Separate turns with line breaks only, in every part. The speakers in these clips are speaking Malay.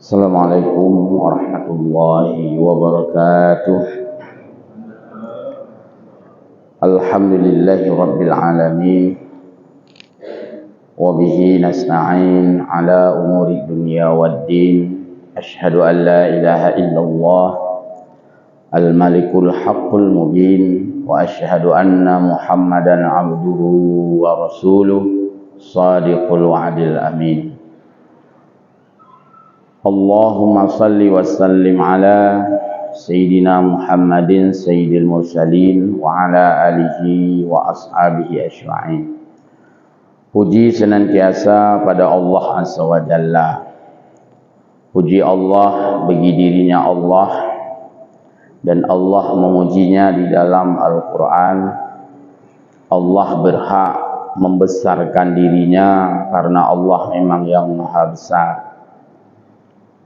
Assalamualaikum warahmatullahi wabarakatuh. Alhamdulillahi rabbil alamin. Wabihi nasta'in ala umuri dunya waddin. Ashhadu an la ilaha illallah al-malikul haqqul mubin. Wa ashhadu anna muhammadan abduhu wa rasuluh sadiqul wa'dil amin. Allahumma salli wa sallim ala Sayyidina Muhammadin Sayyidil Mursalin wa ala alihi wa ashabihi ajma'in. Puji senantiasa pada Allah Azza wa Jalla. Puji Allah bagi dirinya Allah, dan Allah memujinya di dalam Al-Quran. Allah berhak membesarkan dirinya karena Allah memang yang maha besar.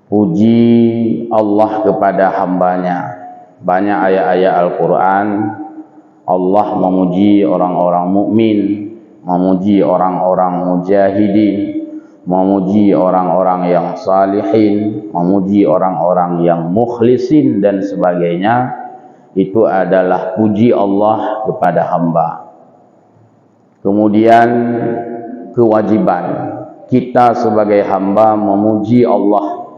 Puji Allah kepada hambanya. Banyak ayat-ayat Al-Quran Allah memuji orang-orang mukmin, memuji orang-orang mujahidin, memuji orang-orang yang salihin, memuji orang-orang yang mukhlisin dan sebagainya. Itu adalah puji Allah kepada hamba. Kemudian kewajiban kita sebagai hamba memuji Allah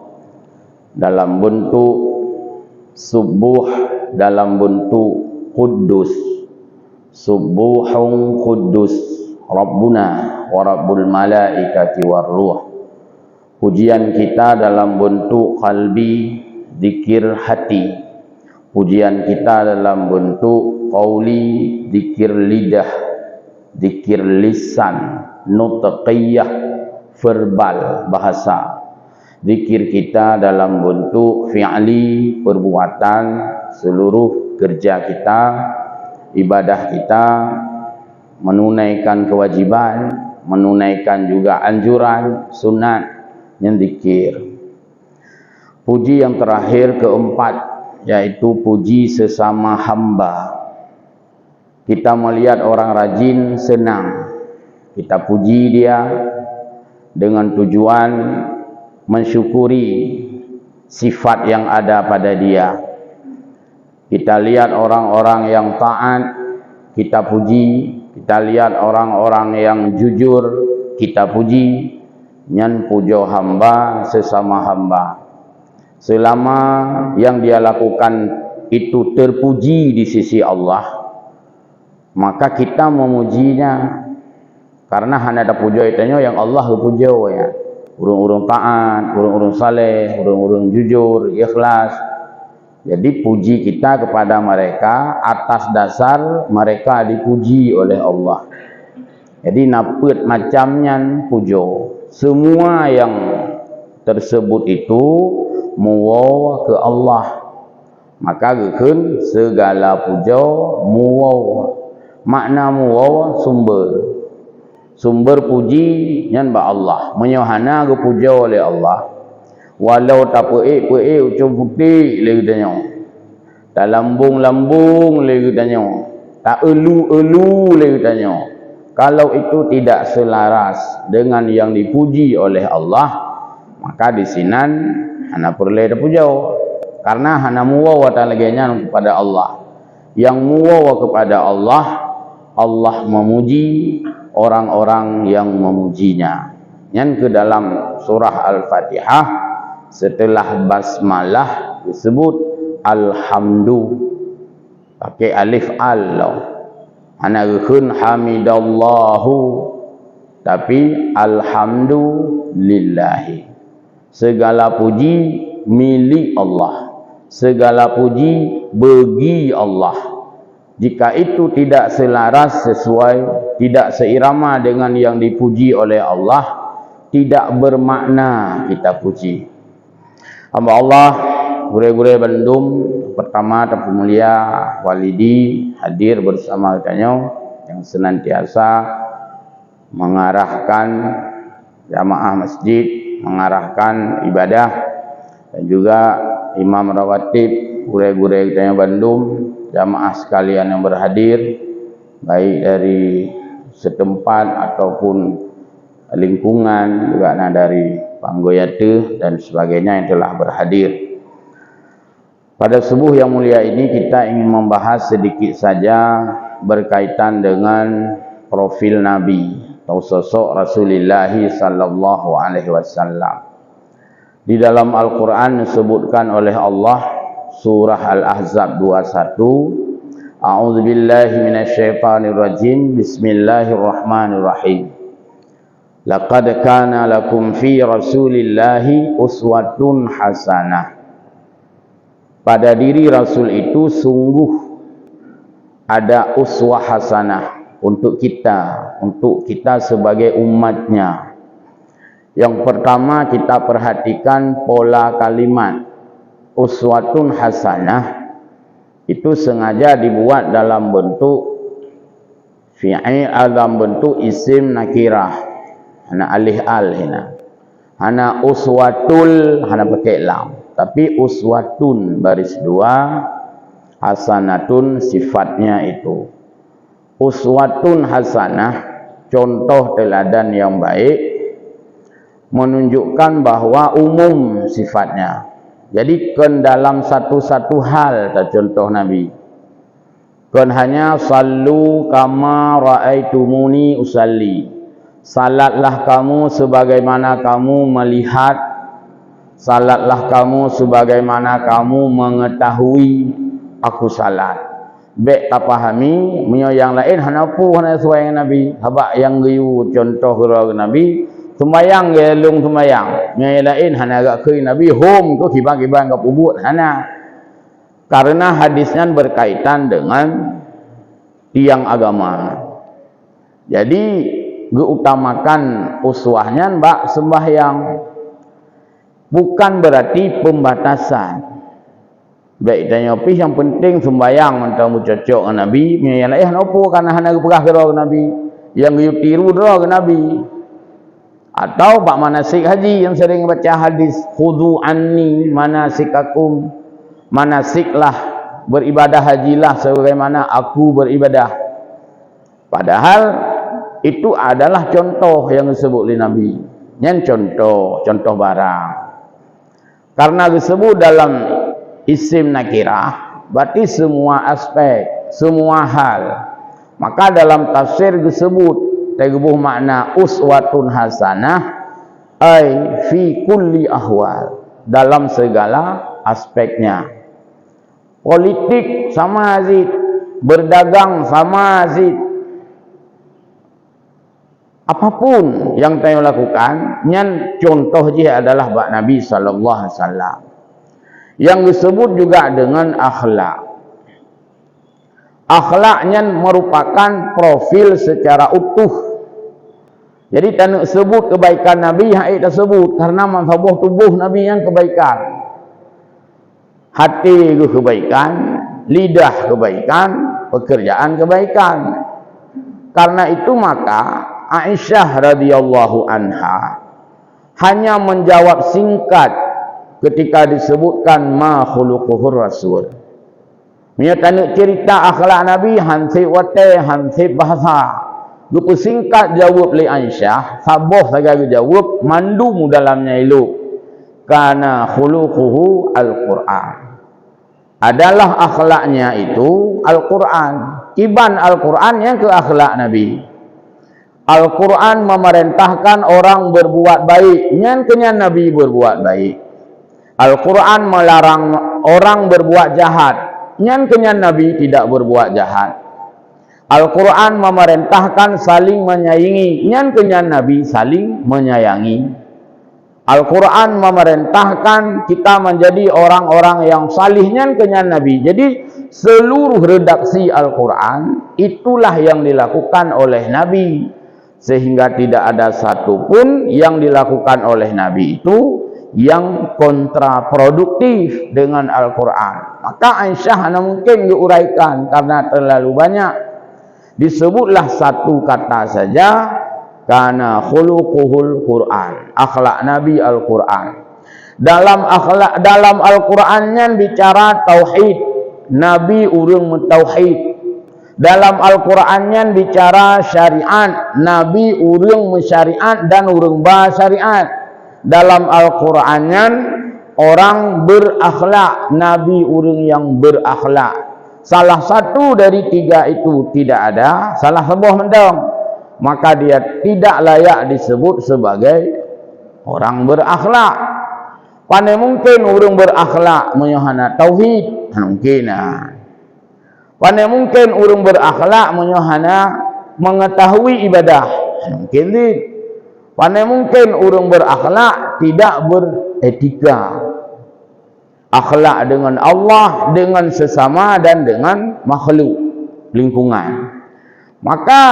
dalam bentuk subuh, dalam bentuk kudus. Subuhun kudus Rabbuna wa Rabbul malaikati war ruh. Pujian kita dalam bentuk qalbi, zikir hati. Pujian kita dalam bentuk qauli, zikir lidah, zikir lisan, nutqiyah, verbal, bahasa. Zikir kita dalam bentuk fi'li, perbuatan, seluruh kerja kita, ibadah kita, menunaikan kewajiban, menunaikan juga anjuran, sunat, yang zikir. Puji yang terakhir keempat, yaitu puji sesama hamba. Kita melihat orang rajin, senang, kita puji dia dengan tujuan mensyukuri sifat yang ada pada dia. Kita lihat orang-orang yang taat, kita puji. Kita lihat orang-orang yang jujur, kita puji. Nyan pujo hamba sesama hamba. Selama yang dia lakukan itu terpuji di sisi Allah, maka kita memujinya. Karena hanya ada pujo itanya yang Allah pujo ya. Urung-urung taat, urung-urung saleh, urung-urung jujur, ikhlas. Jadi puji kita kepada mereka atas dasar mereka dipuji oleh Allah. Jadi napet macamnya pujo. Semua yang tersebut itu muwaw ke Allah. Maka gekun segala pujo muwaw. Makna muwaw sumber. Sumber puji yang ba Allah, menyohana ke puja oleh Allah. Walau tak peik ucap putih lagi tanya, tak lambung lagi tanya, tak elu lagi tanya. Kalau itu tidak selaras dengan yang dipuji oleh Allah, maka di sinan hana perlu ada puja. Karena hana muwawa talaganya kepada Allah. Yang muwawa kepada Allah, Allah memuji orang-orang yang memujinya. Yang ke dalam surah Al-Fatihah setelah basmalah disebut alhamdu pakai alif al. Ana ghun hamidallahu tapi alhamdulillahi. Segala puji milik Allah. Segala puji bagi Allah. Jika itu tidak selaras sesuai, tidak seirama dengan yang dipuji oleh Allah, tidak bermakna kita puji. Hamba Allah, gure-gure Bandung, pertama Tapu Mulia Walidi hadir bersama katanya yang senantiasa mengarahkan jamaah masjid, mengarahkan ibadah, dan juga imam rawatib gure-gure katanya Bandung, jamaah sekalian yang berhadir, baik dari setempat ataupun lingkungan, juga dari panggoyate dan sebagainya yang telah berhadir. Pada subuh yang mulia ini kita ingin membahas sedikit saja berkaitan dengan profil Nabi atau sosok Rasulullah sallallahu alaihi wasallam. Di dalam Al-Qur'an disebutkan oleh Allah surah Al-Ahzab 21, A'udzubillahi minasyaitonirrajim, Bismillahirrahmanirrahim. Laqad kana lakum fi Rasulillahi uswatun hasanah. Pada diri Rasul itu sungguh ada uswah hasanah untuk kita sebagai umatnya. Yang pertama kita perhatikan pola kalimat. Uswatun hasanah itu sengaja dibuat dalam bentuk fi'il, dalam bentuk isim nakirah. Hana alih al hina. Hana uswatul hana pakai lam. Tapi uswatun baris dua, hasanatun sifatnya itu. Uswatun hasanah, contoh teladan yang baik, menunjukkan bahwa umum sifatnya. Jadi kan dalam satu-satu hal contoh Nabi. Kan hanya sallu kama ra'aitumuni usalli. Salatlah kamu sebagaimana kamu melihat, salatlah kamu sebagaimana kamu mengetahui aku salat. Baik tak pahami, punya yang lain hanapu hana sesuai dengan Nabi. Habak yang geyu contoh gerak Nabi, sembayang gelung sembayang. Yang lain hana agak ke Nabi home tu kibang-kibang ke pubut hana. Karena hadisnya berkaitan dengan tiang agama. Jadi geutamakan uswahnya mbak sembahyang. Bukan berarti pembatasan. Baik tanya opis yang penting sembahyang mentang cocok dengan Nabi. Yang lain apa karena hana perah ke Nabi. Yang you tiru ke Nabi. Atau pak manasik haji yang sering baca hadis khudu anni manasikakum. Manasiklah beribadah hajilah sebagaimana aku beribadah. Padahal itu adalah contoh yang disebut oleh Nabi. Yang contoh barang. Karena disebut dalam isim nakirah, berarti semua aspek, semua hal. Maka dalam tafsir disebut teguh makna uswatun hasanah ay fi kulli ahwal, dalam segala aspeknya. Politik sama azid, berdagang sama azid. Apapun yang saya lakukan, yang contoh dia adalah bak Nabi sallallahu alaihi wasallam. Yang disebut juga dengan akhlak. Akhlaknya merupakan profil secara utuh. Jadi tak nak sebut kebaikan Nabi yang kita sebut karena manfaat tubuh Nabi yang kebaikan. Hati itu kebaikan, lidah kebaikan, pekerjaan kebaikan. Karena itu maka Aisyah radhiyallahu anha hanya menjawab singkat ketika disebutkan ma khuluquhur rasul. Dia tanya cerita akhlak Nabi hansip wate hansip bahasa. Lupa singkat jawab li Aisyah, saboh saja jawab mandu mu dalamnya ilu. Kana khuluquhu al-Qur'an. Adalah akhlaknya itu Al-Qur'an. Iban Al-Qur'an yang ke akhlak Nabi. Al-Quran memerintahkan orang berbuat baik. Yang kenyan Nabi berbuat baik. Al-Quran melarang orang berbuat jahat. Yang kenyan Nabi tidak berbuat jahat. Al-Quran memerintahkan saling menyayangi. Yang kenyan Nabi saling menyayangi. Al-Quran memerintahkan kita menjadi orang-orang yang salih. Yang kenyan Nabi. Jadi seluruh redaksi Al-Quran itulah yang dilakukan oleh Nabi. Sehingga tidak ada satupun yang dilakukan oleh Nabi itu yang kontraproduktif dengan Al-Quran. Maka Aisyah hanya mungkin diuraikan karena terlalu banyak. Disebutlah satu kata saja, kana khuluquhul Quran, akhlak Nabi Al-Quran. Dalam Al-Qurannya bicara tauhid, Nabi urung mentauhid. Dalam Al-Qurannya bicara syariat, Nabi urang mensyariat dan urang bersyariat. Dalam Al-Qurannya orang berakhlak, Nabi urang yang berakhlak. Salah satu dari tiga itu tidak ada, salah sebuah mendong, maka dia tidak layak disebut sebagai orang berakhlak. Pandai mungkin orang berakhlak menyohana tauhid, mungkin. Pandai mungkin orang berakhlak menyohana mengetahui ibadah, mungkin. Pandai mungkin orang berakhlak tidak beretika, akhlak dengan Allah, dengan sesama dan dengan makhluk lingkungan. Maka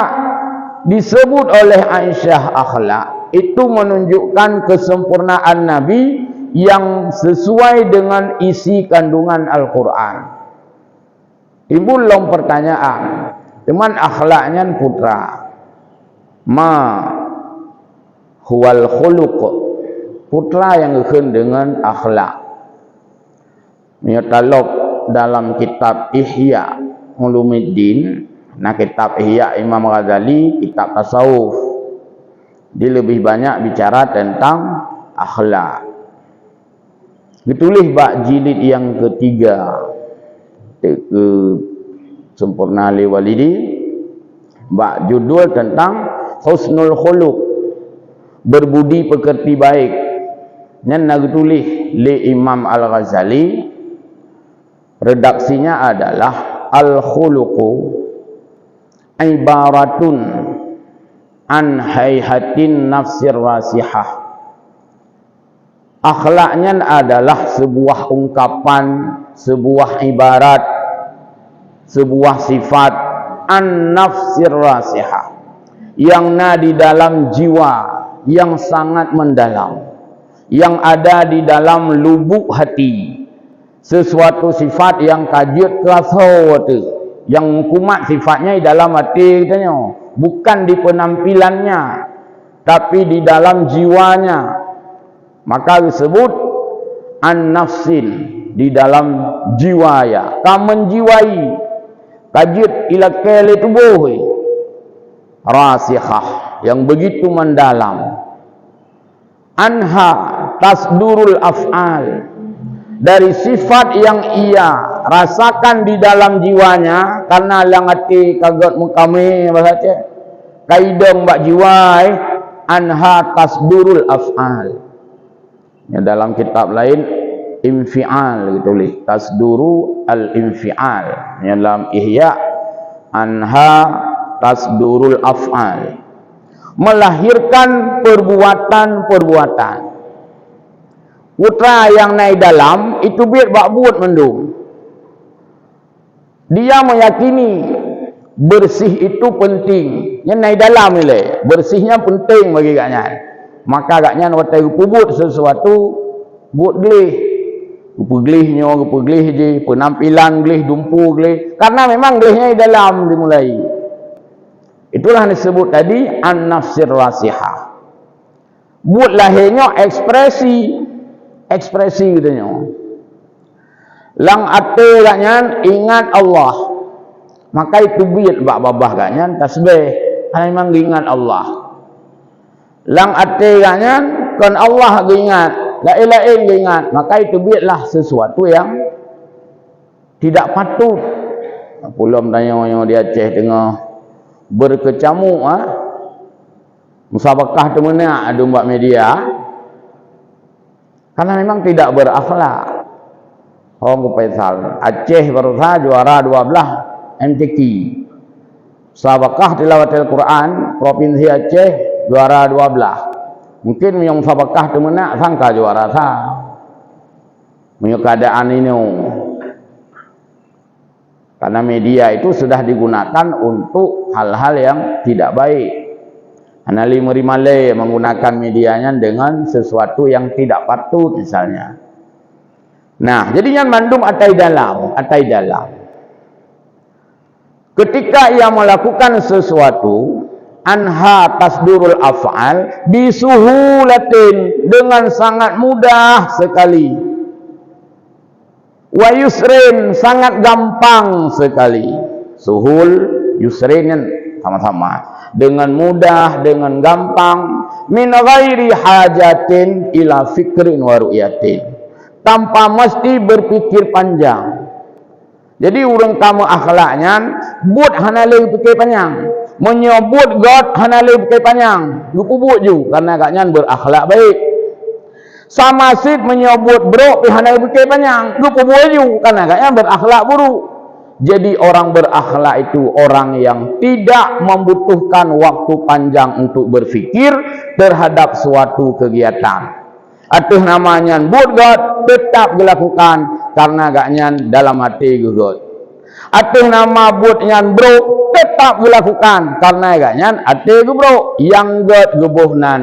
disebut oleh Aisyah akhlak, itu menunjukkan kesempurnaan Nabi yang sesuai dengan isi kandungan Al-Quran. Timbul long pertanyaan, teman akhlaknya putra, ma huwal khuluq, putra yang gekun dengan akhlak. Menyetalok dalam kitab Ihya Ulumuddin, nah kitab Ihya Imam Ghazali, kitab tasawuf, dia lebih banyak bicara tentang akhlak. Ditulis bab jilid yang ketiga, ke sempurna li walidi, bab judul tentang husnul khuluq, berbudi pekerti baik. Yang nak tulis li Imam Al-Ghazali, redaksinya adalah al-khuluqu ibaratun an hayhatin nafsir rasihah. Akhlaknya adalah sebuah ungkapan, sebuah ibarat, sebuah sifat an nafsir rasihah, yang ada di dalam jiwa yang sangat mendalam, yang ada di dalam lubuk hati. Sesuatu sifat yang kajut kerasa tu, yang kumat sifatnya di dalam hati katanya, bukan di penampilannya tapi di dalam jiwanya. Maka disebut an-nafsin, di dalam jiwa ya, kamu menjiwai kajut ila kele tubuh rasihah, yang begitu mendalam. Anha tasdurul af'al, dari sifat yang ia rasakan di dalam jiwanya, karena lang hati kagot mukami bahasa kaidong bak jiwa, anha tasdurul af'al. Ya, dalam kitab lain infial ditulis tasduru al-infial. Ya, dalam Ihya anha tasdurul af'al, melahirkan perbuatan-perbuatan. Putra yang naik dalam itu biar bak buat mendung. Dia meyakini bersih itu penting. Yang naik dalam ni, bersihnya penting bagi kaknya. Maka agaknya watai pubut sesuatu buat gelih, gelihnya gelih je, penampilan gelih, dumpu gelih, karena memang gelihnya di dalam dimulai. Itulah disebut tadi an-nafsir rasihah. Buat lahirnya ekspresi katanya. Lang ate agaknya ingat Allah, maka itu biat bak babah agaknya tasbih, memang ingat Allah. Lang ate ganya kan Allah ingat, la ilaha ingat, maka itu biarlah sesuatu yang tidak patut. Pulang tanya orang di Aceh tengah berkecamuk, musabakah tu mana ada buat media, karena memang tidak berakhlak. Orang kepaisal Aceh baru saja juara 12 MTQ musabakah tilawat Al-Quran provinsi Aceh, juara 12. Mungkin yang sabakah tu mana sangka juara sah. Punya keadaan ini. Karena media itu sudah digunakan untuk hal-hal yang tidak baik. Anali merimale menggunakan medianya dengan sesuatu yang tidak patut misalnya. Nah, jadinya mandum atai dalam. Ketika ia melakukan sesuatu, anha tasdurul af'al bisuhulatin, dengan sangat mudah sekali, wa yusrin, sangat gampang sekali. suhul yusrin sama-sama, dengan mudah, dengan gampang, min ghairi hajatin ila fikrin wa ru'yatin, tanpa mesti berpikir panjang. Jadi urang kamu akhlaknya buat hana leu fikir panjang, menyebut God hana leu fikir panjang, lupa buat ju karena agaknya berakhlak baik. Sama sid menyebut bro pihana fikir panjang, lupa buat ju karena agaknya berakhlak buruk. Jadi orang berakhlak itu orang yang tidak membutuhkan waktu panjang untuk berfikir terhadap suatu kegiatan. Atuh namanya buat God tetap dilakukan karena agaknya dalam hati God. Atuh nama buatnya bro tetap dilakukan karena agaknya hati bro. Yang God gebuhnan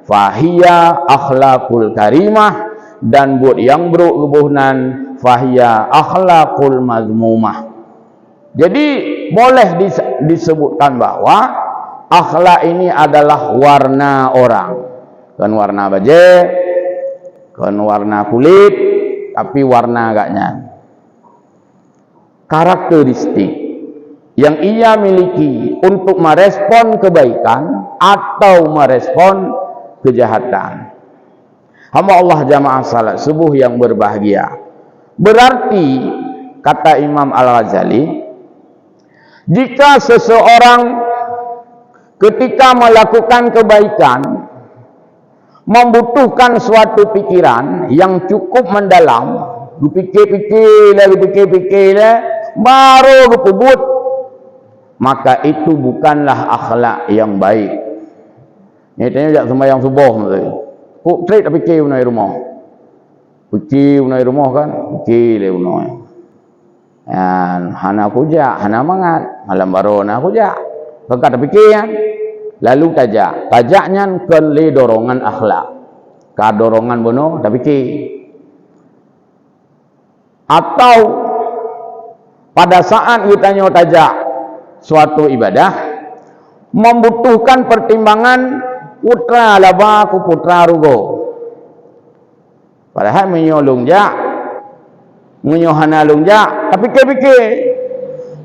fahiya akhlakul karimah, dan buat yang bro gebuhnan fahiya akhlakul mazmumah. Jadi boleh disebutkan bahwa akhlak ini adalah warna orang, kan warna baje, kan warna kulit, tapi warna agaknya karakteristik yang ia miliki untuk merespon kebaikan atau merespon kejahatan. Hamba Allah jamaah salat subuh yang berbahagia. Berarti kata Imam Al-Ghazali, jika seseorang ketika melakukan kebaikan membutuhkan suatu pikiran yang cukup mendalam, dipikir-pikir baru dipebut, maka itu bukanlah akhlak yang baik. Ini tanya jak sembahyang subuh tu. Kok trade tak fikir unai rumah. Fikir unai rumah kan, fikir le unai. Yan hana kujak, hana mangat, malam baru na kujak. Kakak tak fikir kan. Lalu tajaknya ke le dorongan akhlak. Ka dorongan bono tak fikir. Atau pada saat kita nyo tajak suatu ibadah membutuhkan pertimbangan putra laba ku putra rugo. Padahal menyolong jak, menyohana long jak, tapi fikir-fikir.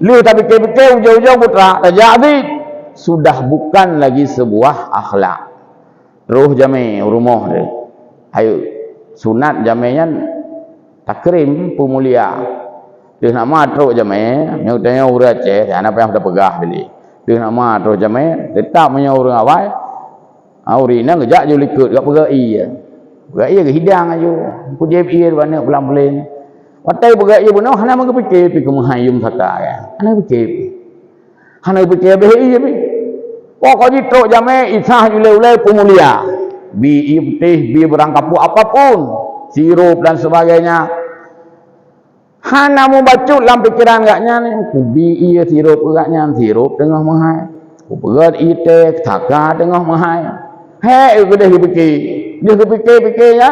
Lu tapi fikir ujung-ujung putra tajak habis. Sudah bukan lagi sebuah akhlak. Terus jame rumah dia. Ayo sunat jamenya takrim pemulia. Dia nak matruk jame, yang tanya urat je, apa yang dah pegah beli. Dia nak matruk jame, tetap punya orang awal. Aurina ngejak je likut kat pegai je. Pegai ke hidang aja. Ku je pikir mana pelan-pelan. Watai pegai benar hana mengepikir pi kemahayum sata kan. Hana fikir. Hana fikir behi je pi. Pokok jitruk jame isah ulai-ulai pemulia. Bi ibtih, bi berangkapu apapun, sirup dan sebagainya. Hana mau bacut dalam pikiran agaknya ni. Ku bi iya sirup agaknya, sirup tengah mahal. Ku pegat ite, taka tengah mahal. Hei, dia fikir. Dia fikir-fikirnya.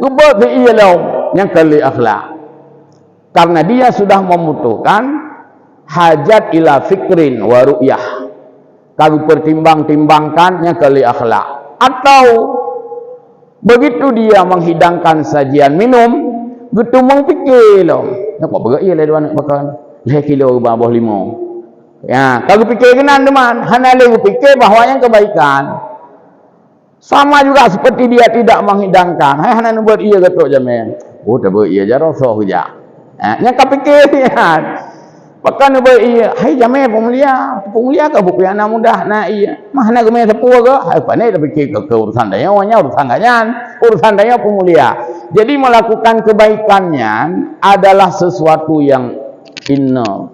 Gubot dia iya lah. Yang kali akhlak. Karena dia sudah membutuhkan hajat ila fikrin wa ru'yah. Kalau pertimbang-timbangkan yang kali akhlak. Atau begitu dia menghidangkan sajian minum, gitu mengfikir lah. Nampak berat iya lah dia bakal 5 kilo bawah 5. Ya, kalau fikir kenan teman, hana lagi fikir bahawa yang kebaikan. Sama juga seperti dia tidak menghidangkan. Hai hana buat iya gatuk jamin. Oh tak buat iya jaro so huja. Yang kepikir dia. Bahkan buat iya, hai jamin pemulia ke buku anak mudah na iya. Mah hana gemeh sepuluh ke? Hai pandai tak fikir ke urusan dia, urusan ganyan, urusan dia pemulia. Jadi melakukan kebaikannya adalah sesuatu yang inna,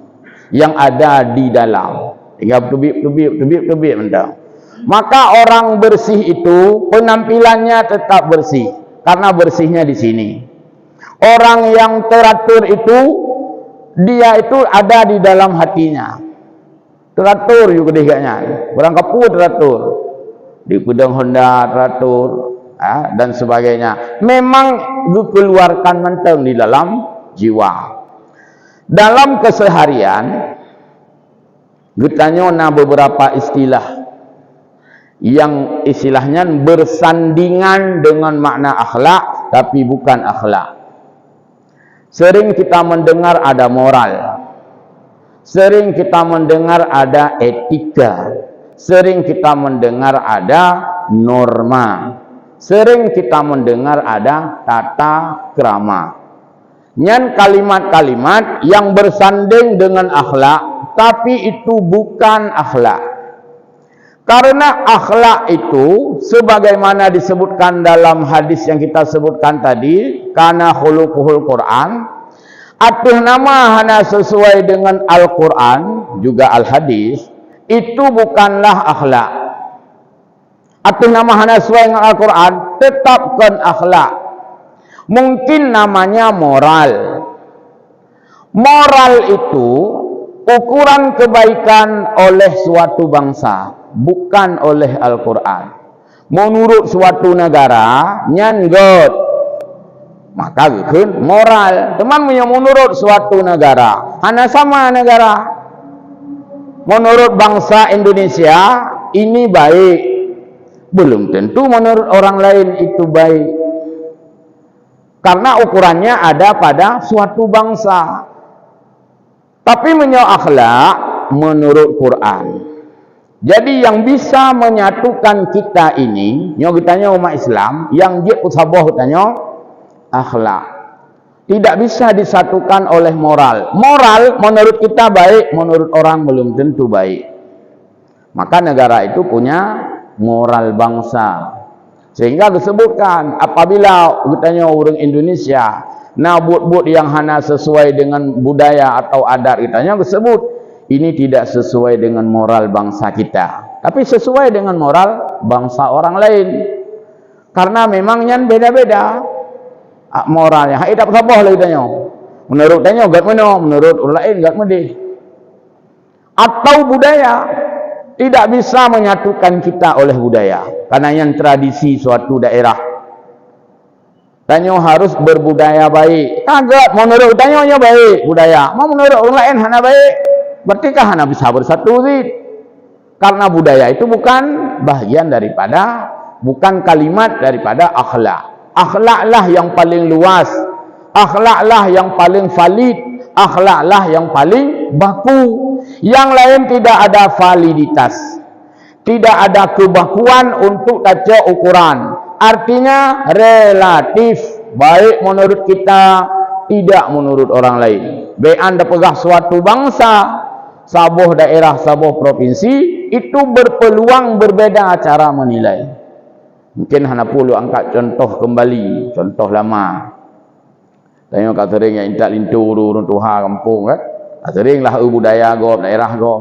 yang ada di dalam. Tinggal tubik mentang. Maka orang bersih itu penampilannya tetap bersih karena bersihnya di sini. Orang yang teratur itu dia itu ada di dalam hatinya. Teratur juga dihanya. Orang kapu teratur. Di pedang Honda teratur dan sebagainya. Memang dikeluarkan menteng di dalam jiwa. Dalam keseharian getanya beberapa istilah yang istilahnya bersandingan dengan makna akhlak tapi bukan akhlak. Sering kita mendengar ada moral. Sering kita mendengar ada etika, sering kita mendengar ada norma, sering kita mendengar ada tata krama. Nyan kalimat-kalimat yang bersanding dengan akhlak, tapi itu bukan akhlak. Karena akhlak itu sebagaimana disebutkan dalam hadis yang kita sebutkan tadi, kana khuluquhul Quran, atuh nama hana sesuai dengan Al-Quran juga Al-Hadis, itu bukanlah akhlak. Atuh nama hana sesuai dengan Al-Quran, tetapkan akhlak. Mungkin namanya moral. Moral itu ukuran kebaikan oleh suatu bangsa, bukan oleh Al-Quran. Menurut suatu negara, nyan god, maka gitu moral. Teman punya menurut suatu negara, hanya sama negara. Menurut bangsa Indonesia ini baik, belum tentu menurut orang lain itu baik. Karena ukurannya ada pada suatu bangsa. Tapi menurut akhlak menurut Quran. Jadi yang bisa menyatukan kita ini, yang kitanya umat Islam, yang dia usabah tanya akhlak. Tidak bisa disatukan oleh moral. Moral menurut kita baik, menurut orang belum tentu baik. Maka negara itu punya moral bangsa. Sehingga disebutkan apabila kitanya orang Indonesia nah buat-buat yang hana sesuai dengan budaya atau adat kitanya disebut ini tidak sesuai dengan moral bangsa kita, tapi sesuai dengan moral bangsa orang lain. Karena memangnya beda-beda moralnya. Hai tak sabah lagi tanya. Menurut tanya gak mana, menurut orang lain gak mede. Atau budaya tidak bisa menyatukan kita oleh budaya. Karena yang tradisi suatu daerah. Tanya harus berbudaya baik. Kagak, menurut tanya baik budaya. Mau menurut orang lain hana baik. Berarti hana bisa bersatu sih. Karena budaya itu bukan bagian daripada, bukan kalimat daripada akhlak. Akhlaklah yang paling luas. Akhlaklah yang paling valid. Akhlaklah yang paling baku. Yang lain tidak ada validitas. Tidak ada kebakuan untuk kaca ukuran. Artinya relatif. Baik menurut kita, tidak menurut orang lain. Baik anda pegah suatu bangsa, sabuh daerah, sabuh provinsi, itu berpeluang berbeda cara menilai. Mungkin hanya perlu angkat contoh kembali, contoh lama. Tengok kat sering yang intak lintu urun tuha kampung kan. Seringlah budaya go daerah go.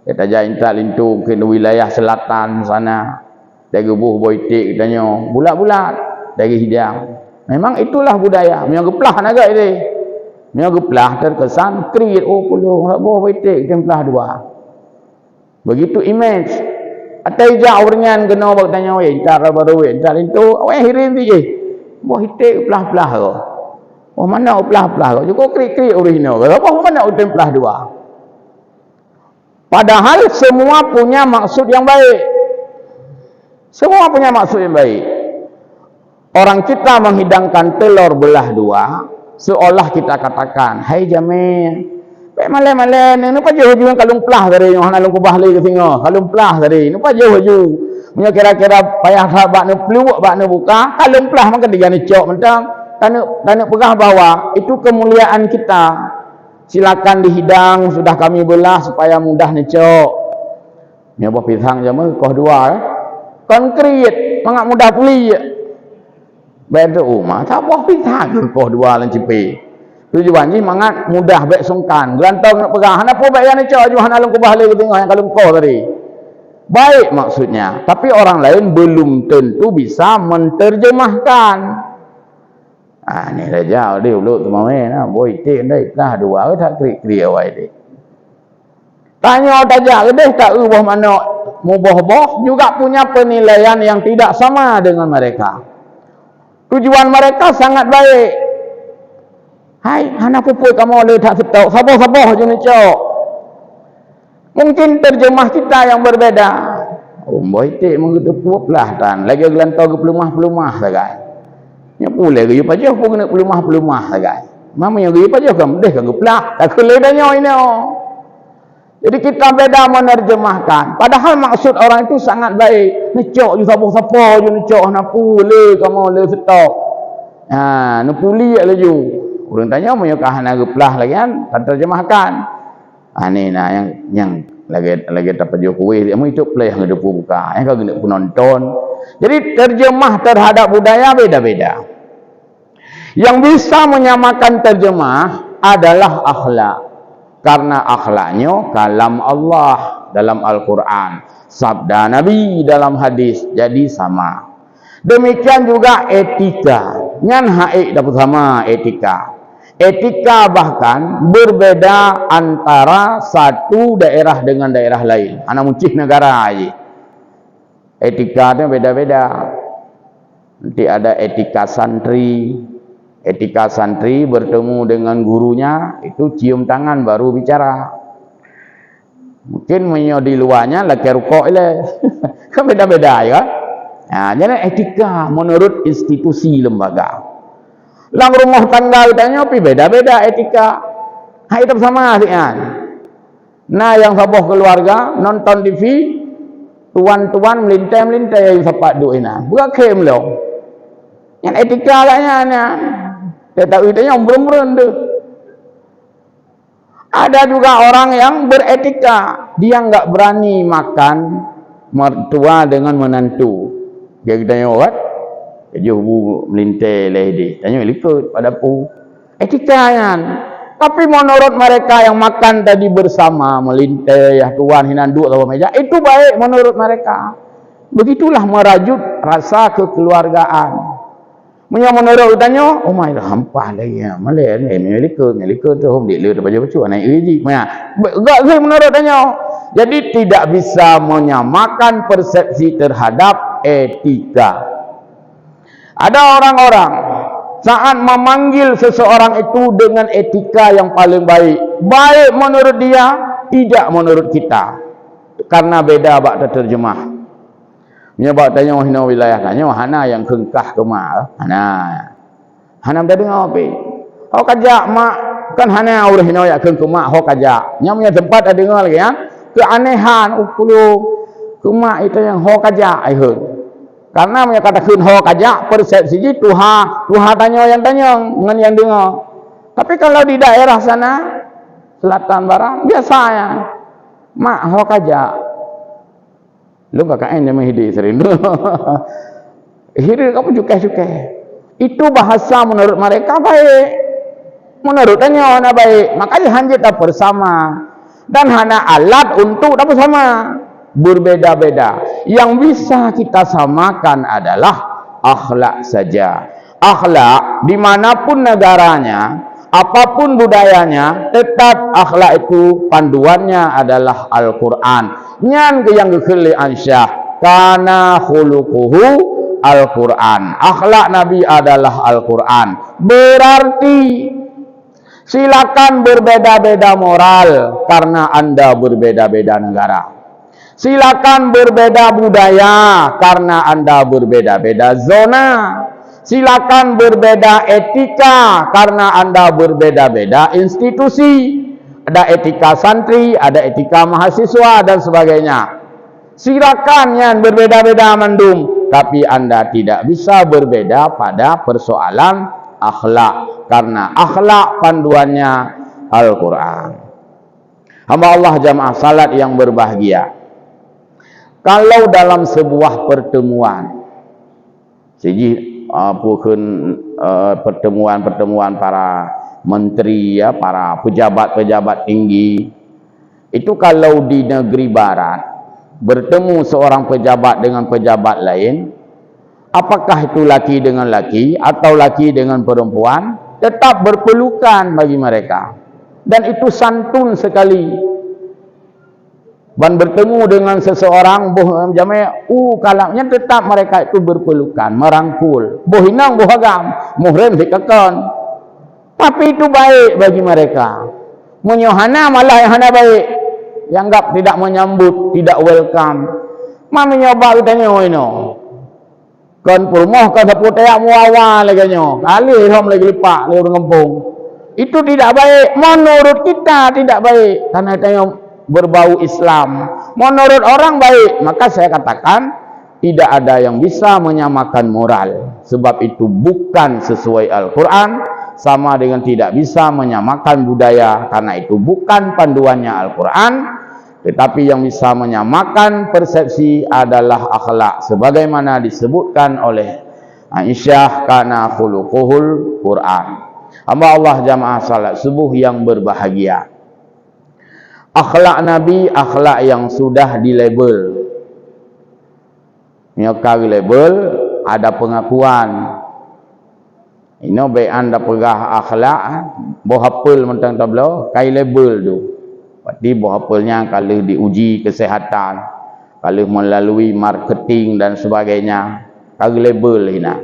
Kita jah intak lintu ke wilayah selatan sana. Dari buh boitik katanya bulat-bulat dari hidang. Memang itulah budaya. Memang geplah naga ini. Memang geplah terkesan create puluh buh boitik templah dua. Begitu image. Atai jah ornyan kena bak tanya intak baru intak lintu hirin ti je. Buh hitik pelah-pelah go. Oh mana pelah-pelah kau juga krik-krik original. Apa mana templah dua? Padahal semua punya maksud yang baik. Semua punya maksud yang baik. Orang kita menghidangkan telur belah dua, seolah kita katakan, "Hai Jamil, baik malam-malam ni apa je hujung kalung pelah tadi yang hana lungku bahli ke singa, kalung pelah tadi. Apa je hujung? Punya kira-kira payah sahabat ni peluak bak ni buka, kalung pelah maka dia ni cok mentang. Dan pegah bahawa itu kemuliaan kita. Silakan dihidang, sudah kami belah supaya mudah necok. Ni apa pisang je mah koh dua konkret, sangat mudah puli. Baik tu mah sabah pisang koh dua lan cipe. Tujuan ni mangat mudah baik sungkan. Gelantong nak pegah, hana po baik yang necok ju hana lungku bahli ke tengok yang kalung koh tadi. Baik maksudnya, tapi orang lain belum tentu bisa menterjemahkan. Ni dah jauh dia ulut tu main nah boy tik dai lah dua tak krik-krik awai dia. Tanya tajak deh tak ubah mana mubah-bah juga punya penilaian yang tidak sama dengan mereka. Tujuan mereka sangat baik. Hai, hana puput kamu boleh tak setok sabah-sabah je ni cok. Mungkin terjemah kita yang berbeda. Boy tik mengutu puplah tan. Lagi gelantau ke pelumah-pelumah sagai. Nya pula ge pajah pun kena pelumah-pelumah sagai. Mama yang ge pajah kan deh kan geplah. Tak keleh dah nyo ini. Jadi kita beda menerjemahkan. Padahal maksud orang itu sangat baik. Necok je siapa-siapa je necok nak pulih kamu le setok. Ha, nak pulih laju. Orang tanya menyukah nak replah lagi kan, terjemahkan. Ha ni nah yang lagi dapat Jokowi dia itu play yang ada buka. Yang kau kena penonton. Jadi terjemah terhadap budaya beda-beda. Yang bisa menyamakan terjemah adalah akhlak. Karena akhlaknya kalam Allah dalam Al-Quran, sabda Nabi dalam hadis, jadi sama. Demikian juga etika. Nyan haik dapat sama etika. Etika bahkan berbeda antara satu daerah dengan daerah lain. Anak muncih negara aja. Etika itu beda-beda. Nanti ada etika santri. Etika santri bertemu dengan gurunya itu cium tangan baru bicara. Mungkin menyo di luarnya lagi rukuk le. Kan beda-beda ya. Nah, jadi etika menurut institusi lembaga. Lang rumah tangga ditanya pi beda-beda etika. Hai itu sama kan. Nah, yang saboh keluarga nonton TV, tuan-tuan melintai-melintai yang sepak duina. Buka kem lo. Yang etika kayaknya. Tetapi itu yang belum tu. Ada juga orang yang beretika. Dia enggak berani makan mertua dengan menantu. Dia tanya what? Dia bu melintai leh tanya ikut pada pu. Etika kan. Tapi menurut mereka yang makan tadi bersama melintai ya tuan hinanduk atau meja itu baik menurut mereka. Begitulah merajut rasa kekeluargaan. Menurut tanya, oh my hampah lagi ya. Malay ni melika tu hom dik le baca baca naik gaji. Enggak saya menurut tanya. Jadi tidak bisa menyamakan persepsi terhadap etika. Ada orang-orang saat memanggil seseorang itu dengan etika yang paling baik. Baik menurut dia, tidak menurut kita. Karena beda bak terjemah. Nyebab tanya hina wilayah tanya hana yang kengkah ke mak hana dah dengar apa hok kajak mak kan hana urang hina yak keng ke mak hok kajak nyamnya tempat ada dengar lagi ya keanehan ukulu ke mak itu yang hok kajak ai heun karena nya kata keun hok kajak persepsi ji tuha tanya ngan yang dengar tapi kalau di daerah sana selatan barat biasanya mak hok kajak lu kakak yang hidup serindu. Hidup kamu cukai-cukai. Itu bahasa menurut mereka baik. Menurutnya mana baik. Makanya hanjit tak bersama. Dan hanya alat untuk tak bersama. Berbeda-beda. Yang bisa kita samakan adalah akhlak saja. Akhlak dimanapun negaranya, apapun budayanya, tetap akhlak itu panduannya adalah Al-Quran. Nyan ke yang kekeli ansyah kana khuluquhu Al-Quran. Akhlak Nabi adalah Al-Quran. Berarti silakan berbeda-beda moral karena Anda berbeda-beda negara. Silakan berbeda budaya karena Anda berbeda-beda zona. Silakan berbeda etika karena Anda berbeda-beda institusi. Ada etika santri, ada etika mahasiswa dan sebagainya. Silakan yang berbeda-beda mendung, tapi Anda tidak bisa berbeda pada persoalan akhlak karena akhlak panduannya Al-Quran. Hamba Allah jamaah salat yang berbahagia. Kalau dalam sebuah pertemuan, siji pertemuan para menteri ya, para pejabat-pejabat tinggi itu kalau di negeri barat bertemu seorang pejabat dengan pejabat lain, apakah itu laki dengan laki atau laki dengan perempuan, tetap berpelukan bagi mereka dan itu santun sekali. Dan bertemu dengan seseorang kalaknya tetap mereka itu berpelukan, merangkul, bohinang bohagam, muhrim dikekon. Tapi itu baik bagi mereka. Menyohana malah yang hana baik. Yang anggap tidak menyambut, tidak welcome. Mami nyoba kita nyoino. Kan purmoh kan seputaya muawa lagi nyo. Kali hom lagi lipak lagi ngempung. Itu tidak baik. Menurut kita tidak baik. Karena kita berbau Islam. Menurut orang baik, maka saya katakan tidak ada yang bisa menyamakan moral. Sebab itu bukan sesuai Al-Quran, sama dengan tidak bisa menyamakan budaya, karena itu bukan panduannya Al-Quran. Tetapi yang bisa menyamakan persepsi adalah akhlak, sebagaimana disebutkan oleh Aisyah, kana khuluquhul Quran. Hamba Allah jamaah salat subuh yang berbahagia, akhlak Nabi, akhlak yang sudah dilabel. Nyokar label, ada pengakuan. Ini baik anda pegah akhlak, bohapel mentang tablo, kai label tu. Berarti bohapelnya kalau diuji kesehatan, kalau melalui marketing dan sebagainya, kai label ini.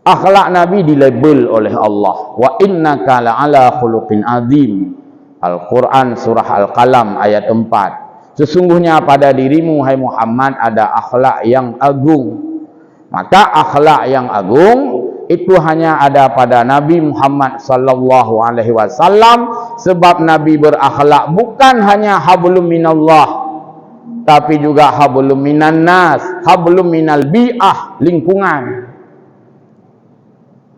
Akhlak Nabi dilabel oleh Allah. Wa innaka la'ala khuluqin azim. Al-Quran surah Al-Qalam ayat 4. Sesungguhnya pada dirimu hai Muhammad ada akhlak yang agung. Maka akhlak yang agung itu hanya ada pada Nabi Muhammad sallallahu alaihi wasallam, sebab Nabi berakhlak bukan hanya hablum minallah, tapi juga hablum minan nas, hablum minal bi'ah, lingkungan.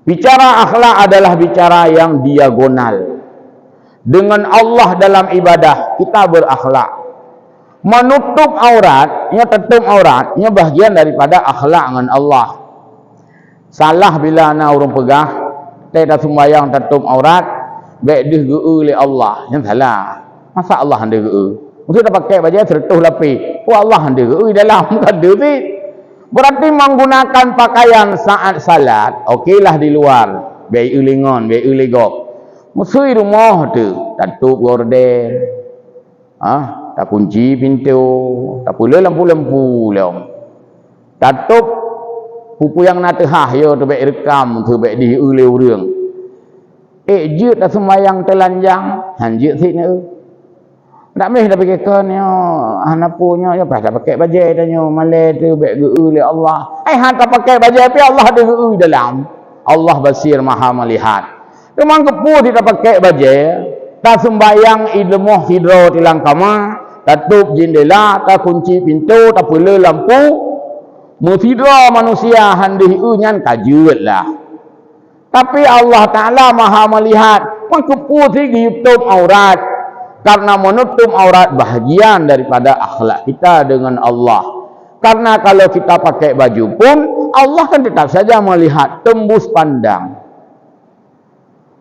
Bicara akhlak adalah bicara yang diagonal. Dengan Allah dalam ibadah kita berakhlak. Menutup aurat, ia tutup aurat, ia bahagian daripada akhlak dengan Allah. Salah bila ana orang pegah, tak sembahyang tutup aurat, baik dia oleh Allah, yang salah. Masa Allah hendak mesti dah pakai baju sertuh lapis. Oh Allah hendak dalam kada sih. Berarti menggunakan pakaian saat salat, okeylah di luar, baik ulingon, baik uligok. Mesti rumah tu, tutup gorden. Tak kunci pintu, tak pula lampu-lampu leom. Tutup pupu yang nak tehah yo tu baik rekam, tu baik di uli urang. Jut dah sembayang telanjang, hanjut sini. Tak meh dah pakai kon yo, anapunya yo pas dah pakai baju danyo malai tu baik geu oleh Allah. Han tak pakai baju tapi Allah ada geu dalam. Allah basir maha melihat. Memang kepu tidak pakai baju, tak sembayang ilmu hidro tilang kama, tutup jendela, tak kunci pintu, tak pula lampu. Mufidra manusia handih nyan kajutlah. Tapi Allah Taala maha melihat. Memang kepu YouTube aurat. Karena menutup aurat bahagian daripada akhlak kita dengan Allah. Karena kalau kita pakai baju pun, Allah kan tetap saja melihat, tembus pandang.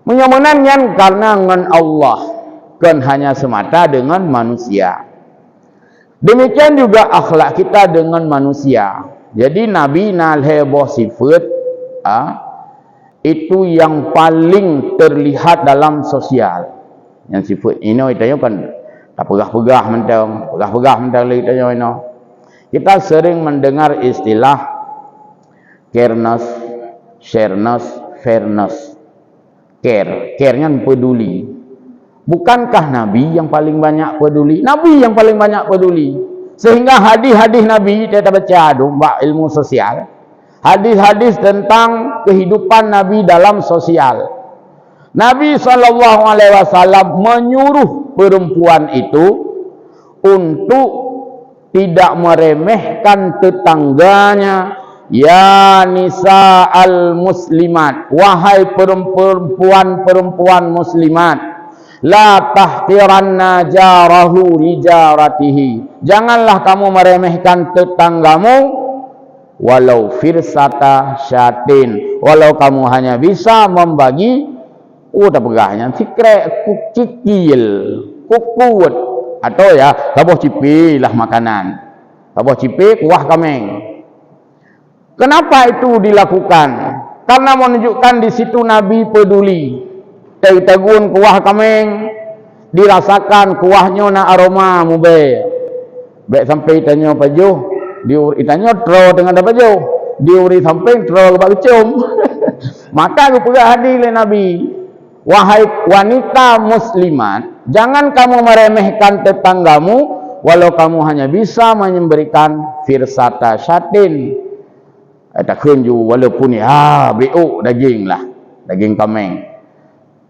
Menyamanannya karena dengan Allah, kan hanya semata dengan manusia. Demikian juga akhlak kita dengan manusia. Jadi Nabi nalheboh sifat itu yang paling terlihat dalam sosial. Yang sifat ini kita kan tak pegah-pegah mentang, lagi kita ini. Kita sering mendengar istilah careness, shareness, fairness. Care-nya peduli. Bukankah Nabi yang paling banyak peduli? Nabi yang paling banyak peduli. Sehingga hadis-hadis Nabi kita baca mbak ilmu sosial. Hadis-hadis tentang kehidupan Nabi dalam sosial. Nabi SAW menyuruh perempuan itu untuk tidak meremehkan tetangganya. Ya nisa al-muslimat, wahai perempuan-perempuan muslimat, la tahtiranna jarahu li jaratihi, janganlah kamu meremehkan tetanggamu walau firsata syatin, walau kamu hanya bisa membagi tak pegahnya sikrek kukikil kukut, atau ya tabuh cipi lah makanan, tabuh cipi kuah kameng. Kenapa itu dilakukan? Karena menunjukkan di situ Nabi peduli. Tagun kuah kameng dirasakan kuahnya na aroma mube. Baik sampai tanya pajuh, diuri tanya tro dengan apa jauh, diuri sampai tro lebak cium. Maka juga hadir le Nabi. Wahai wanita muslimat, jangan kamu meremehkan tetanggamu walau kamu hanya bisa memberikan firsata syatin. Tak kunju walaupun beo daging lah, daging kameng.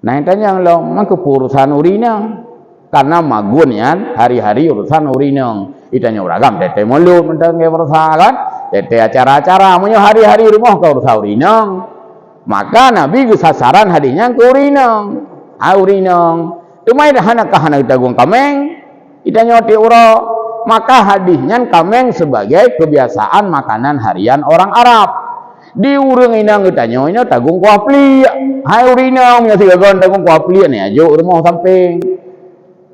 Nah yang tanya lo, mak kepurusan urina. karena magunnya hari-hari urusan urineng itanya uragam tete mulut mentang ke kan tete acara-acara munyo hari-hari rumah ke urusan urineng maka Nabi sasaran hadinya ke urineng urineng tumai dah anak kahana dagung kameng itanya ti uro maka hadisnya kameng sebagai kebiasaan makanan harian orang Arab di urang inang itanya ini tagung kuah pli hai urineng nya sigagon tagung kuah pli ni ajo rumah samping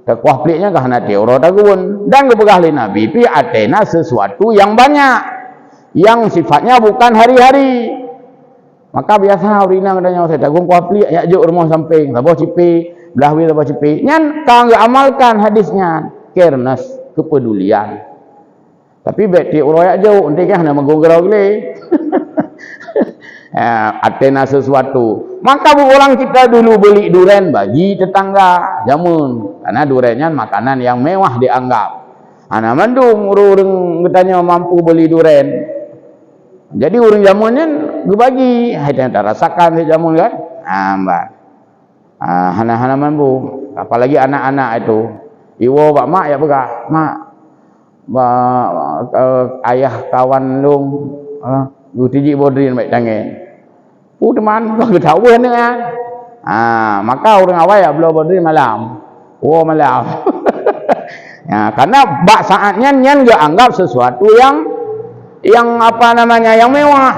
tak kuah pliknya kahana teoro tagun dan kebegah Nabi pi atena sesuatu yang banyak yang sifatnya bukan hari-hari maka biasa urina katanya saya tagung kuah plik ya juk rumah samping labo cipi belahwi labo cipi nyan kang amalkan hadisnya kernas kepedulian tapi beti uroya jauh untik kan nama gonggerau gile atena sesuatu maka orang kita dulu beli duren bagi tetangga jamun karena durennya makanan yang mewah dianggap ana mandung urang katanya mampu beli duren jadi urang jamunnya dibagi hanya rasakan di jamun kan mbak hana-hana mampu apalagi anak-anak itu iwo bak mak ya begah mak ayah kawan lung tiji bodrin baik tangan teman kau tahu dengan maka orang awal ya belum berdiri malam malam ya, karena bak saatnya nyan gak anggap sesuatu yang apa namanya yang mewah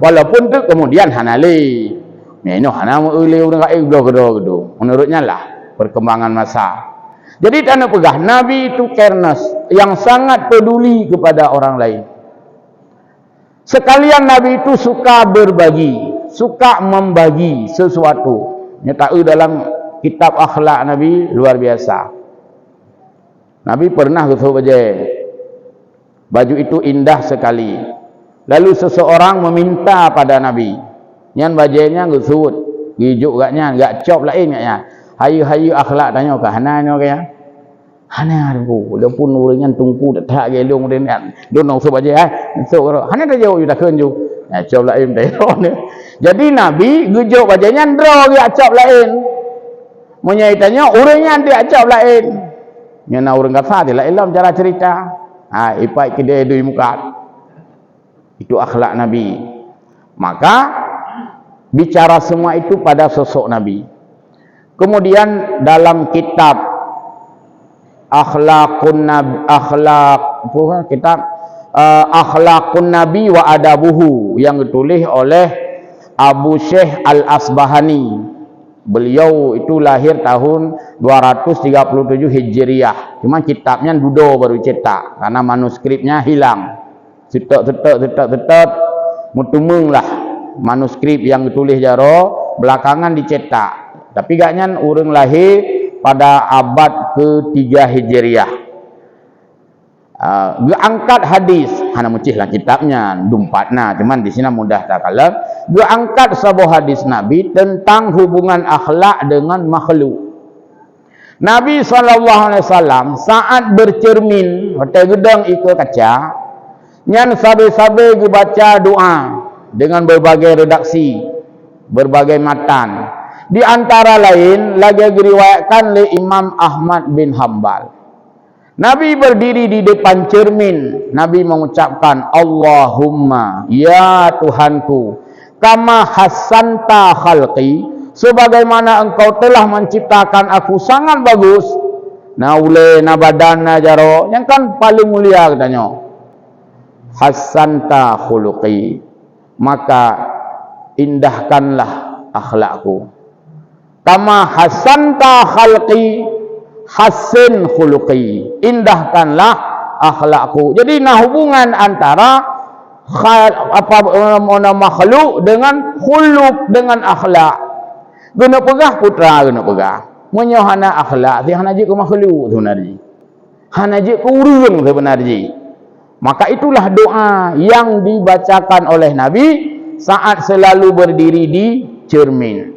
walaupun tu kemudian hanali ini hana uli orang kaya gedo menurutnya lah perkembangan masa jadi tanda pegah Nabi itu kernas yang sangat peduli kepada orang lain sekalian Nabi itu suka berbagi suka membagi sesuatu nyata dalam kitab akhlak Nabi luar biasa Nabi pernah baju itu indah sekali lalu seseorang meminta pada Nabi nyan bajunya gusut gijuk gaknya enggak cop lain gaknya hayu-hayu akhlak tanya ke hananya kaya hana aku walaupun urangnya tungku tak gelong den donong so baju so hana dah jauh dah kenju cop lain jadi Nabi gujuk wajahnya ndro dia cop lain menyaitanya urangnya dia cop lain nyana urang kata dia lain cara cerita ipai kede dui muka itu akhlak Nabi maka bicara semua itu pada sosok Nabi kemudian dalam kitab Akhlaqun Nabi wa Adabuhu yang ditulis oleh Abu Syekh Al-Asbahani. Beliau itu lahir tahun 237 Hijriah. Cuma kitabnya dudo baru cetak karena manuskripnya hilang. Cetak mutumung lah manuskrip yang ditulis jaro belakangan dicetak. Tapi gaknya urang lahir pada abad ke-3 Hijriah. Angkat hadis hana mucih lah kitabnya dumpatna cuman di sini mudah tak kalam angkat sebuah hadis Nabi tentang hubungan akhlak dengan makhluk. Nabi SAW saat bercermin hotel gedang ikut kaca nyan sabe-sabe dibaca doa dengan berbagai redaksi berbagai matan di antara lain lagi diriwayatkan oleh Imam Ahmad bin Hanbal. Nabi berdiri di depan cermin. Nabi mengucapkan Allahumma ya Tuhanku kama hasanta khalqi sebagaimana engkau telah menciptakan aku sangat bagus naule nabadana jaro yang kan paling mulia katanya hasanta khuluqi maka indahkanlah akhlakku kama hasanta khalqi hasin khuluqi indahkanlah akhlakku. Jadi hubungan antara makhluk dengan khuluq dengan akhlak guna pegah putra guna pegah menyohana akhlak dia hana je ke makhluk sebenarnya hana je ke urang sebenarnya maka itulah doa yang dibacakan oleh Nabi saat selalu berdiri di cermin.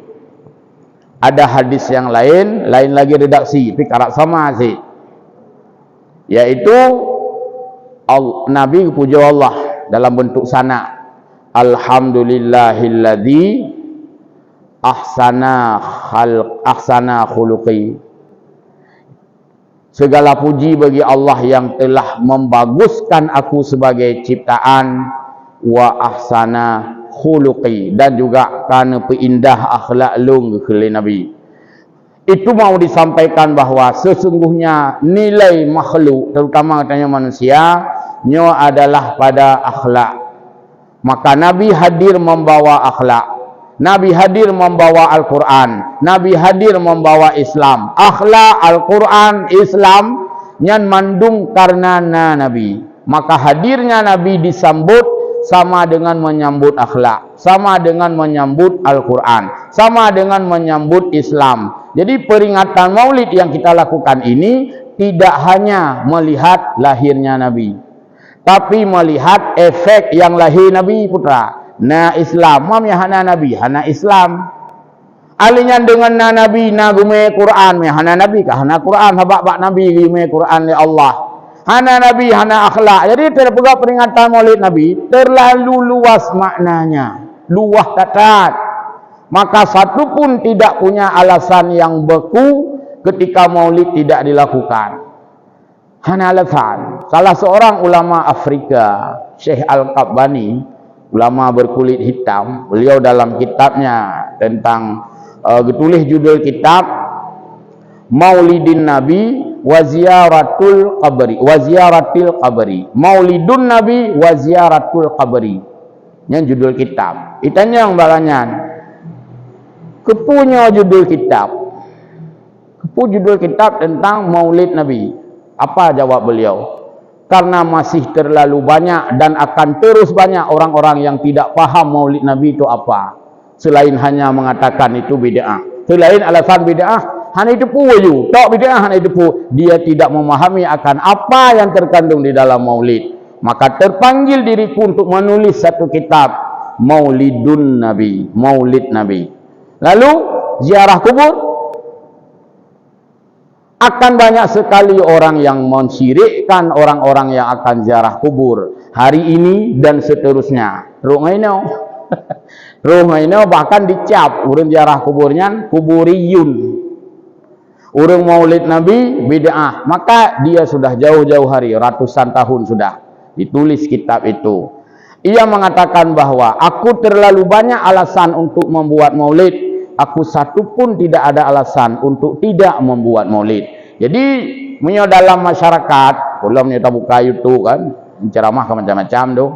Ada hadis yang lain lagi redaksi tapi karak sama sih yaitu Nabi puja Allah dalam bentuk sana alhamdulillahilladzi ahsana khuluqi Segala puji bagi Allah yang telah membaguskan aku sebagai ciptaan, wa ahsana khuluqi, dan juga kerana peindah akhlak lung ke Nabi. Itu mau disampaikan bahawa sesungguhnya nilai makhluk, terutama katanya manusia, nyo adalah pada akhlak. Maka Nabi hadir membawa akhlak. Nabi hadir membawa Al-Quran. Nabi hadir membawa Islam. Akhlak, Al-Quran, Islam nyan mandung karena Nabi. Maka hadirnya Nabi disambut sama dengan menyambut akhlak, sama dengan menyambut Al-Quran, sama dengan menyambut Islam. Jadi peringatan maulid yang kita lakukan ini tidak hanya melihat lahirnya Nabi, tapi melihat efek yang lahir Nabi putra. Na Islam, mam ya hana Nabi, hana Islam. Alinya dengan na Nabi, na gume Quran, ya hana Nabi, kah hana Quran, habak Nabi gume Quran li Allah. Hana Nabi, hana akhlak. Jadi terpegak peringatan maulid Nabi terlalu luas maknanya, luas tatat. Maka satu pun tidak punya alasan yang beku ketika maulid tidak dilakukan. Hana alasan. Salah seorang ulama Afrika, Syekh Al-Qabbani, ulama berkulit hitam, beliau dalam kitabnya tentang tulis judul kitab Maulidin Nabi wa Ziyaratul Qabri, wa Ziyaratil Qabri. Maulidun Nabi wa Ziyaratul Qabri. Yang judul kitab. Itanya yang balangan. Kepunya judul kitab. Kepu judul kitab tentang Maulid Nabi. Apa jawab beliau? Karena masih terlalu banyak dan akan terus banyak orang-orang yang tidak paham maulid Nabi itu apa. Selain hanya mengatakan itu bid'ah. Selain alasan bid'ah, hanya itu pun tak bid'ah, hanya itu pun. Dia tidak memahami akan apa yang terkandung di dalam maulid. Maka terpanggil diriku untuk menulis satu kitab Maulidun Nabi, Maulid Nabi. Lalu ziarah kubur. Akan banyak sekali orang yang mensyirikkan orang-orang yang akan ziarah kubur hari ini dan seterusnya. Rungaino, rungaino bahkan dicap urang ziarah kuburnya kuburiyun. Urang maulid Nabi bid'ah. Maka dia sudah jauh-jauh hari, ratusan tahun sudah ditulis kitab itu. Ia mengatakan bahwa aku terlalu banyak alasan untuk membuat maulid. Aku satu pun tidak ada alasan untuk tidak membuat maulid. Jadi, dalam masyarakat, kalau kita buka YouTube kan, ceramah ke macam-macam tu.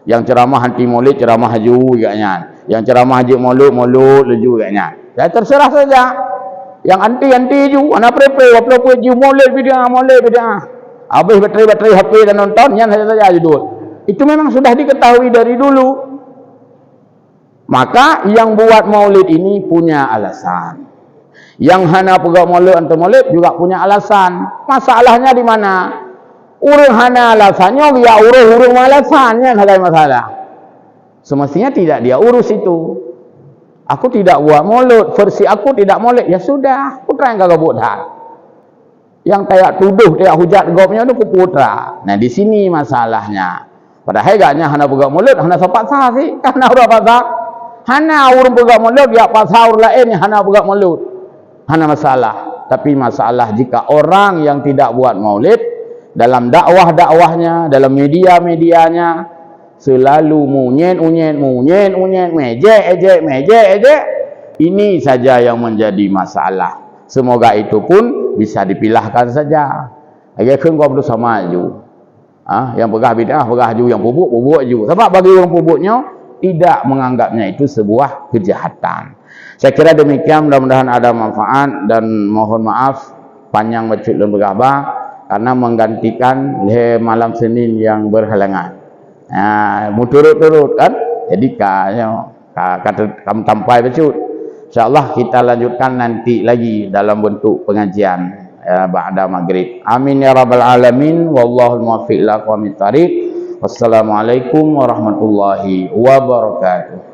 Yang ceramah anti maulid, ceramah haju juga. Yang ceramah haji maulud juga. Ya terserah saja. Yang anti ju, anak prepe, apa ju maulid bid'ah. Habis bateri HP dan nonton, yang saja judul. Itu memang sudah diketahui dari dulu. Maka yang buat maulid ini punya alasan. Yang hana pegak maulid antar maulid juga punya alasan. Masalahnya di mana? Urang hana alasannya, dia urus alasannya, ada masalah. Semestinya tidak dia urus itu. Aku tidak buat maulid, versi aku tidak maulid. Ya sudah, putra yang kagak buat hal. Yang kayak tuduh, kayak hujat gopnya itu ke putra. Nah di sini masalahnya. Padahal gaknya hana pegak maulid, hana sopat sah sih, karena udah pasal. Hana urang pegak maulid, ya pasal lain yang hana pegak maulid. Hana masalah. Tapi masalah jika orang yang tidak buat maulid dalam dakwah-dakwahnya, dalam media-medianya selalu munyen, mejek, ini saja yang menjadi masalah. Semoga itu pun bisa dipilahkan saja. Agaknya kau perlu sama ju. Yang pegah bid'ah, pegah ju, yang pubuk ju. Sebab bagi orang pubuknya tidak menganggapnya itu sebuah kejahatan. Saya kira demikian, mudah-mudahan ada manfaat dan mohon maaf panjang bacot dan bergabah karena menggantikan malam Senin yang berhalangan. Turut-turut kan, jadi kata kamu tampai bacot. InsyaAllah kita lanjutkan nanti lagi dalam bentuk pengajian ba'da maghrib. Amin ya rabbal alamin. Wallahul muwaffiq ila aqwamit thariq. Wassalamualaikum warahmatullahi wabarakatuh.